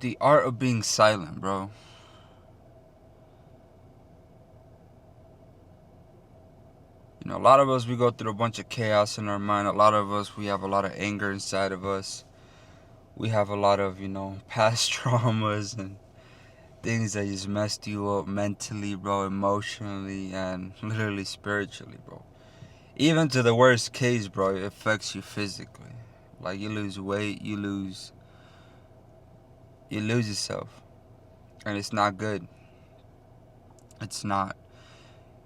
The art of being silent, bro. You know, a lot of us, we go through a bunch of chaos in our mind. A lot of us, we have a lot of anger inside of us. We have a lot of, past traumas and things that just messed you up mentally, bro, emotionally, and literally spiritually, bro. Even to the worst case, bro, it affects you physically. Like, you lose weight, you lose yourself. And it's not good. It's not.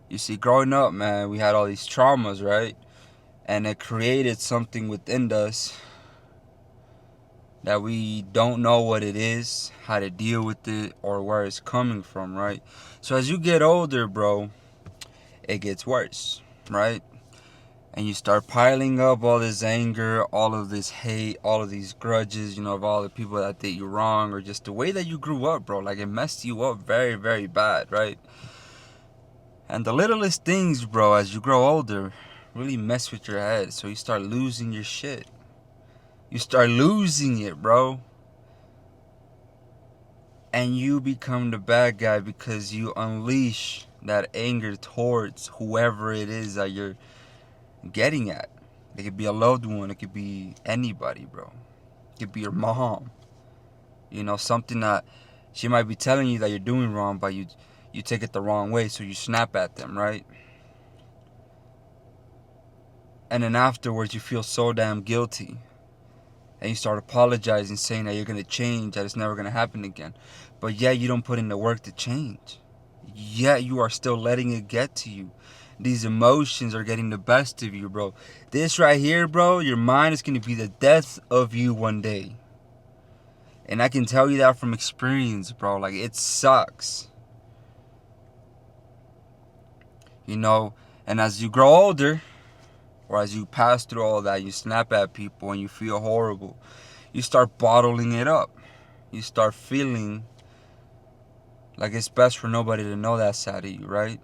You see, growing up, man, we had all these traumas, right? And it created something within us that we don't know what it is, how to deal with it, or where it's coming from, right? So as you get older, bro, it gets worse, right? And you start piling up all this anger, all of this hate, all of these grudges, of all the people that did you wrong, or just the way that you grew up, bro. Like, it messed you up very, very bad, right? And the littlest things, bro, as you grow older, really mess with your head. So you start losing your shit. You start losing it, bro. And you become the bad guy because you unleash that anger towards whoever it is that you're getting at. It could be a loved one. It could be anybody, bro. It could be your mom. Something that she might be telling you that you're doing wrong, but you take it the wrong way, so you snap at them, right? And then afterwards, you feel so damn guilty. And you start apologizing, saying that you're going to change, that it's never going to happen again. But yet you don't put in the work to change. Yet you are still letting it get to you. These emotions are getting the best of you, bro. This right here, bro, your mind is going to be the death of you one day. And I can tell you that from experience, bro. Like, it sucks. And as you grow older, or as you pass through all that, you snap at people and you feel horrible, you start bottling it up. You start feeling like it's best for nobody to know that side of you, right?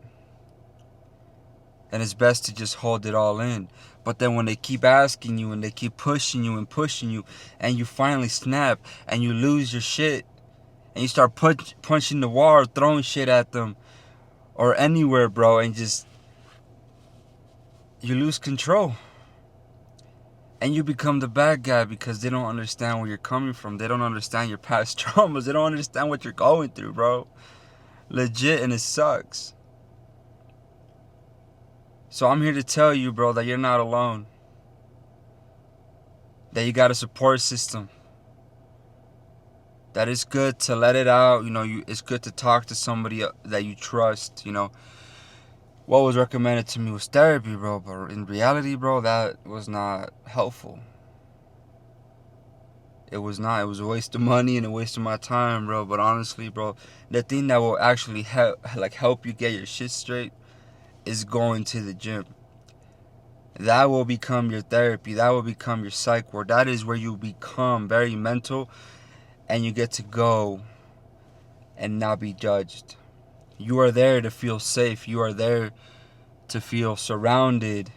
And it's best to just hold it all in. But then when they keep asking you and they keep pushing you, and you finally snap and you lose your shit, and you start punching the wall or throwing shit at them or anywhere, bro, and just you lose control. And you become the bad guy because they don't understand where you're coming from. They don't understand your past traumas. They don't understand what you're going through, bro. Legit, and it sucks. So I'm here to tell you, bro, that you're not alone. That you got a support system. That it's good to let it out. It's good to talk to somebody that you trust. What was recommended to me was therapy, bro. But in reality, bro, that was not helpful. It was not. It was a waste of money and a waste of my time, bro. But honestly, bro, the thing that will actually help you get your shit straight is going to the gym. That will become your therapy. That will become your psych ward. That is where you become very mental and you get to go and not be judged. You are there to feel safe. You are there to feel surrounded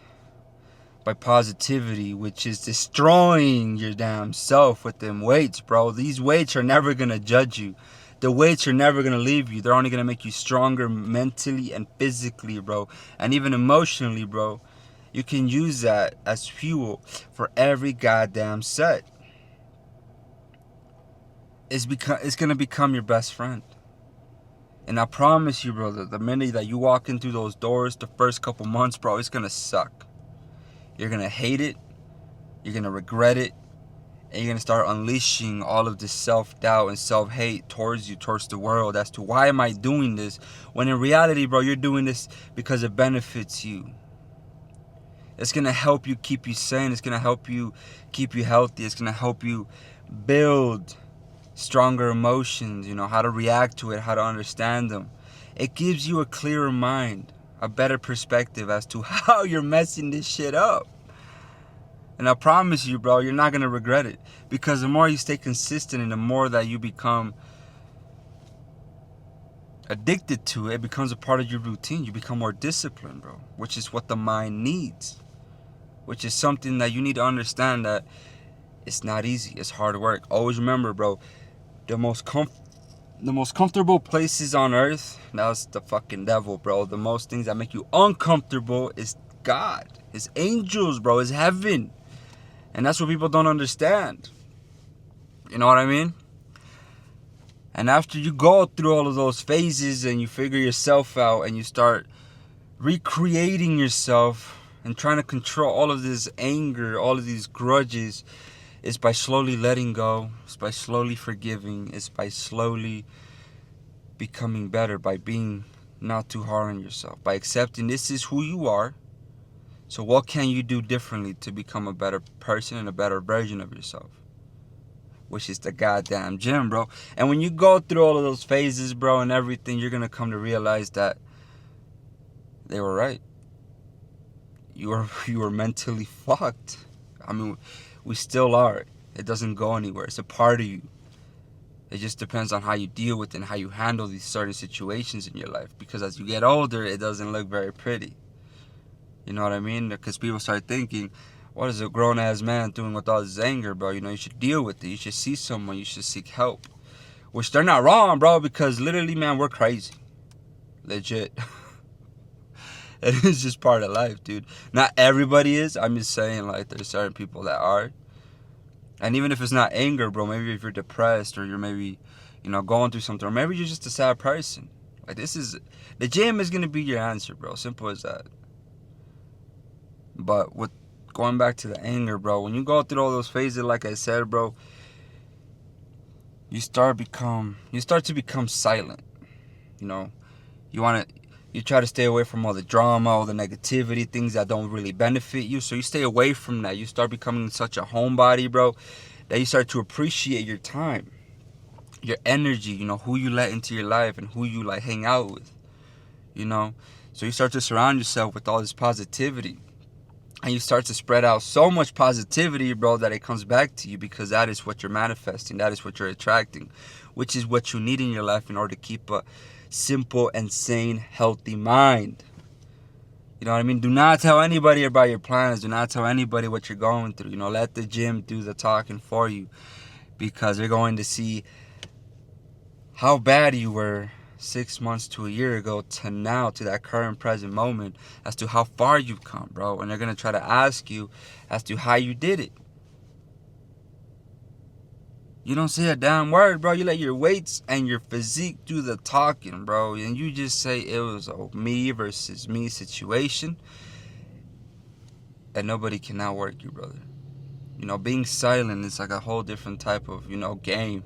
by positivity, which is destroying your damn self with them weights, bro. These weights are never going to judge you. The weights are never going to leave you. They're only going to make you stronger mentally and physically, bro. And even emotionally, bro. You can use that as fuel for every goddamn set. It's going to become your best friend. And I promise you, brother, the minute that you walk in through those doors, the first couple months, bro, it's going to suck. You're going to hate it. You're going to regret it. And you're going to start unleashing all of this self-doubt and self-hate towards you, towards the world, as to why am I doing this? When in reality, bro, you're doing this because it benefits you. It's going to help you keep you sane. It's going to help you keep you healthy. It's going to help you build stronger emotions, how to react to it, how to understand them. It gives you a clearer mind, a better perspective as to how you're messing this shit up. And I promise you, bro, you're not going to regret it. Because the more you stay consistent and the more that you become addicted to it, it becomes a part of your routine. You become more disciplined, bro, which is what the mind needs. Which is something that you need to understand, that it's not easy. It's hard work. Always remember, bro, The most comfortable places on earth, that's the fucking devil, bro. The most things that make you uncomfortable is God, his angels, bro, his heaven. And that's what people don't understand. You know what I mean? And after you go through all of those phases and you figure yourself out and you start recreating yourself and trying to control all of this anger, all of these grudges, it's by slowly letting go. It's by slowly forgiving. It's by slowly becoming better, by being not too hard on yourself, by accepting this is who you are. So what can you do differently to become a better person and a better version of yourself? Which is the goddamn gym, bro. And when you go through all of those phases, bro, and everything, you're going to come to realize that they were right. You were mentally fucked. I mean, we still are. It doesn't go anywhere. It's a part of you. It just depends on how you deal with it and how you handle these certain situations in your life. Because as you get older, it doesn't look very pretty. You know what I mean? Because people start thinking, what is a grown-ass man doing with all this anger, bro? You know, you should deal with it. You should see someone. You should seek help. Which they're not wrong, bro, because literally, man, we're crazy. Legit. It is just part of life, dude. Not everybody is. I'm just saying, like, there's certain people that are. And even if it's not anger, bro, maybe if you're depressed or you're maybe, you know, going through something, or maybe you're just a sad person. Like, the gym is going to be your answer, bro. Simple as that. But with going back to the anger, bro, when you go through all those phases, like I said, bro, you start to become silent. You know, you try to stay away from all the drama, all the negativity, things that don't really benefit you. So you stay away from that. You start becoming such a homebody, bro, that you start to appreciate your time, your energy, you know, who you let into your life and who you like hang out with, you know. So you start to surround yourself with all this positivity. And you start to spread out so much positivity, bro, that it comes back to you, because that is what you're manifesting. That is what you're attracting, which is what you need in your life in order to keep a simple and sane, healthy mind. You know what I mean? Do not tell anybody about your plans. Do not tell anybody what you're going through. You know, let the gym do the talking for you, because they're going to see how bad you were 6 months to a year ago to now, to that current present moment, as to how far you've come, bro. And they're going to try to ask you as to how you did it. You don't say a damn word, bro. You let your weights and your physique do the talking, bro. And you just say it was a me versus me situation. And nobody can outwork you, brother. You know, being silent is like a whole different type of, you know, game.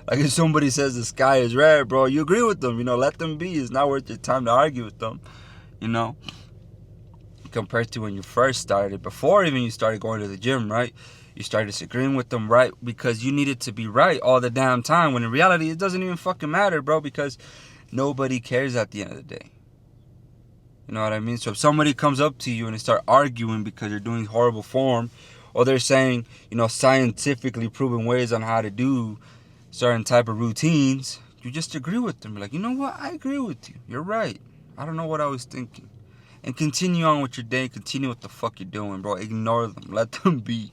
Like if somebody says the sky is red, bro, you agree with them. You know, let them be. It's not worth your time to argue with them, you know. Compared to when you first started, before even you started going to the gym, right? You started disagreeing with them, right? Because you needed to be right all the damn time. When in reality, it doesn't even fucking matter, bro, because nobody cares at the end of the day. You know what I mean? So if somebody comes up to you and they start arguing because you're doing horrible form, or they're saying, you know, scientifically proven ways on how to do certain type of routines, you just agree with them. You're like, you know what? I agree with you. You're right. I don't know what I was thinking. And continue on with your day. Continue what the fuck you're doing, bro. Ignore them. Let them be.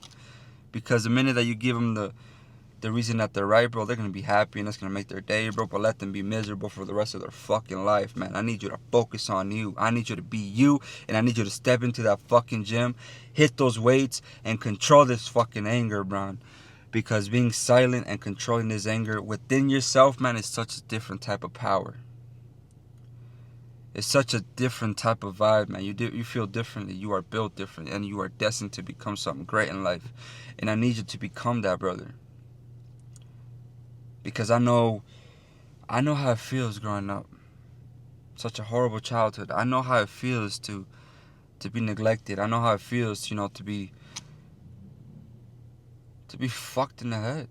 Because the minute that you give them the reason that they're right, bro, they're going to be happy and that's going to make their day, bro. But let them be miserable for the rest of their fucking life, man. I need you to focus on you. I need you to be you. And I need you to step into that fucking gym, hit those weights, and control this fucking anger, bro. Because being silent and controlling this anger within yourself, man, is such a different type of power. It's such a different type of vibe, man. You feel differently. You are built differently. And you are destined to become something great in life. And I need you to become that, brother. Because I know how it feels growing up. Such a horrible childhood. I know how it feels to be neglected. I know how it feels, you know, to be fucked in the head.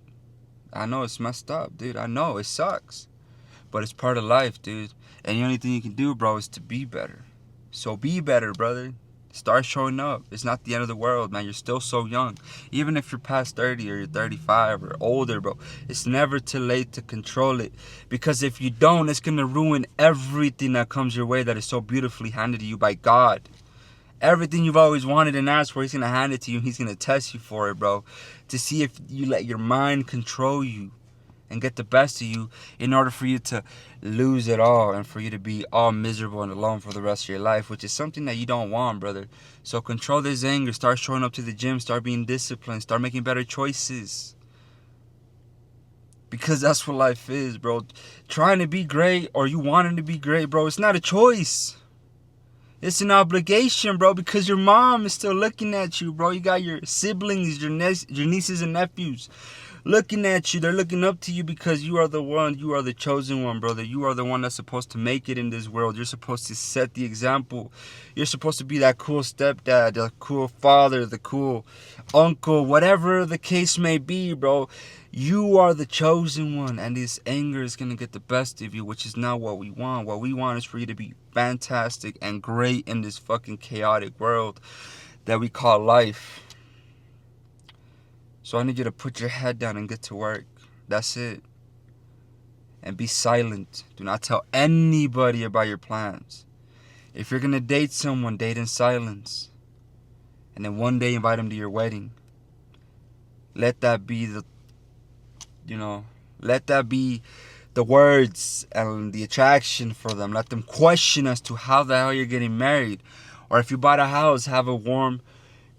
I know it's messed up, dude. I know it sucks. But it's part of life, dude. And the only thing you can do, bro, is to be better. So be better, brother. Start showing up. It's not the end of the world, man. You're still so young. Even if you're past 30 or you're 35 or older, bro, it's never too late to control it. Because if you don't, it's going to ruin everything that comes your way that is so beautifully handed to you by God. Everything you've always wanted and asked for, He's going to hand it to you. He's going to test you for it, bro. To see if you let your mind control you. and get the best of you in order for you to lose it all and for you to be all miserable and alone for the rest of your life, which is something that you don't want, brother. So control this anger. Start showing up to the gym. Start being disciplined. Start making better choices. Because that's what life is, bro. Trying to be great or you wanting to be great, bro, it's not a choice. It's an obligation, bro, because your mom is still looking at you, bro. You got your siblings, your nieces and nephews looking at you. They're looking up to you because you are the one. You are the chosen one, brother. You are the one that's supposed to make it in this world. You're supposed to set the example. You're supposed to be that cool stepdad, the cool father, the cool uncle, whatever the case may be, bro. You are the chosen one, and this anger is going to get the best of you, which is not what we want. What we want is for you to be fantastic and great in this fucking chaotic world that we call life. So I need you to put your head down and get to work. That's it. And be silent. Do not tell anybody about your plans. If you're going to date someone, date in silence. And then one day invite them to your wedding. Let that be let that be the words and the attraction for them. Let them question as to how the hell you're getting married. Or if you bought a house, have a warm,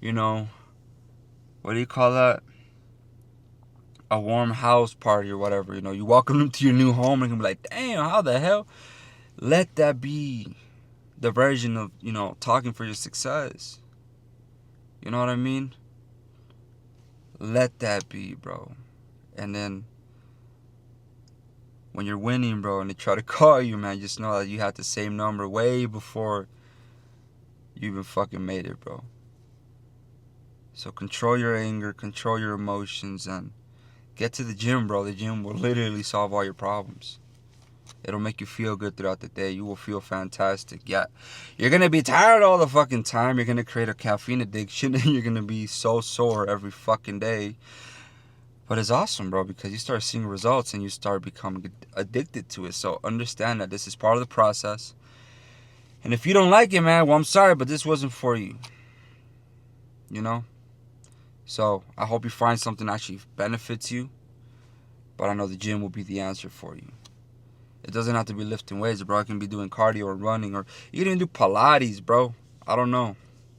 what do you call that? A warm house party or whatever. You welcome them to your new home and you can be like, damn, how the hell? Let that be the version of, talking for your success. You know what I mean? Let that be, bro. And then when you're winning, bro, and they try to call you, man, just know that you had the same number way before you even fucking made it, bro. So control your anger, control your emotions, and get to the gym, bro. The gym will literally solve all your problems. It'll make you feel good throughout the day. You will feel fantastic. Yeah, you're going to be tired all the fucking time. You're going to create a caffeine addiction, and you're going to be so sore every fucking day. But it's awesome, bro, because you start seeing results and you start becoming addicted to it. So understand that this is part of the process. And if you don't like it, man, well, I'm sorry, but this wasn't for you. So I hope you find something that actually benefits you. But I know the gym will be the answer for you. It doesn't have to be lifting weights, bro. It can be doing cardio or running, or you can even do Pilates, bro. I don't know.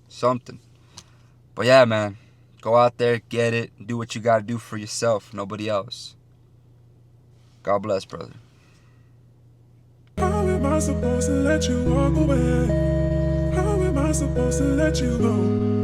Something. But yeah, man. Go out there, get it, do what you gotta do for yourself, nobody else. God bless, brother. How am I supposed to let you walk away? How am I supposed to let you go?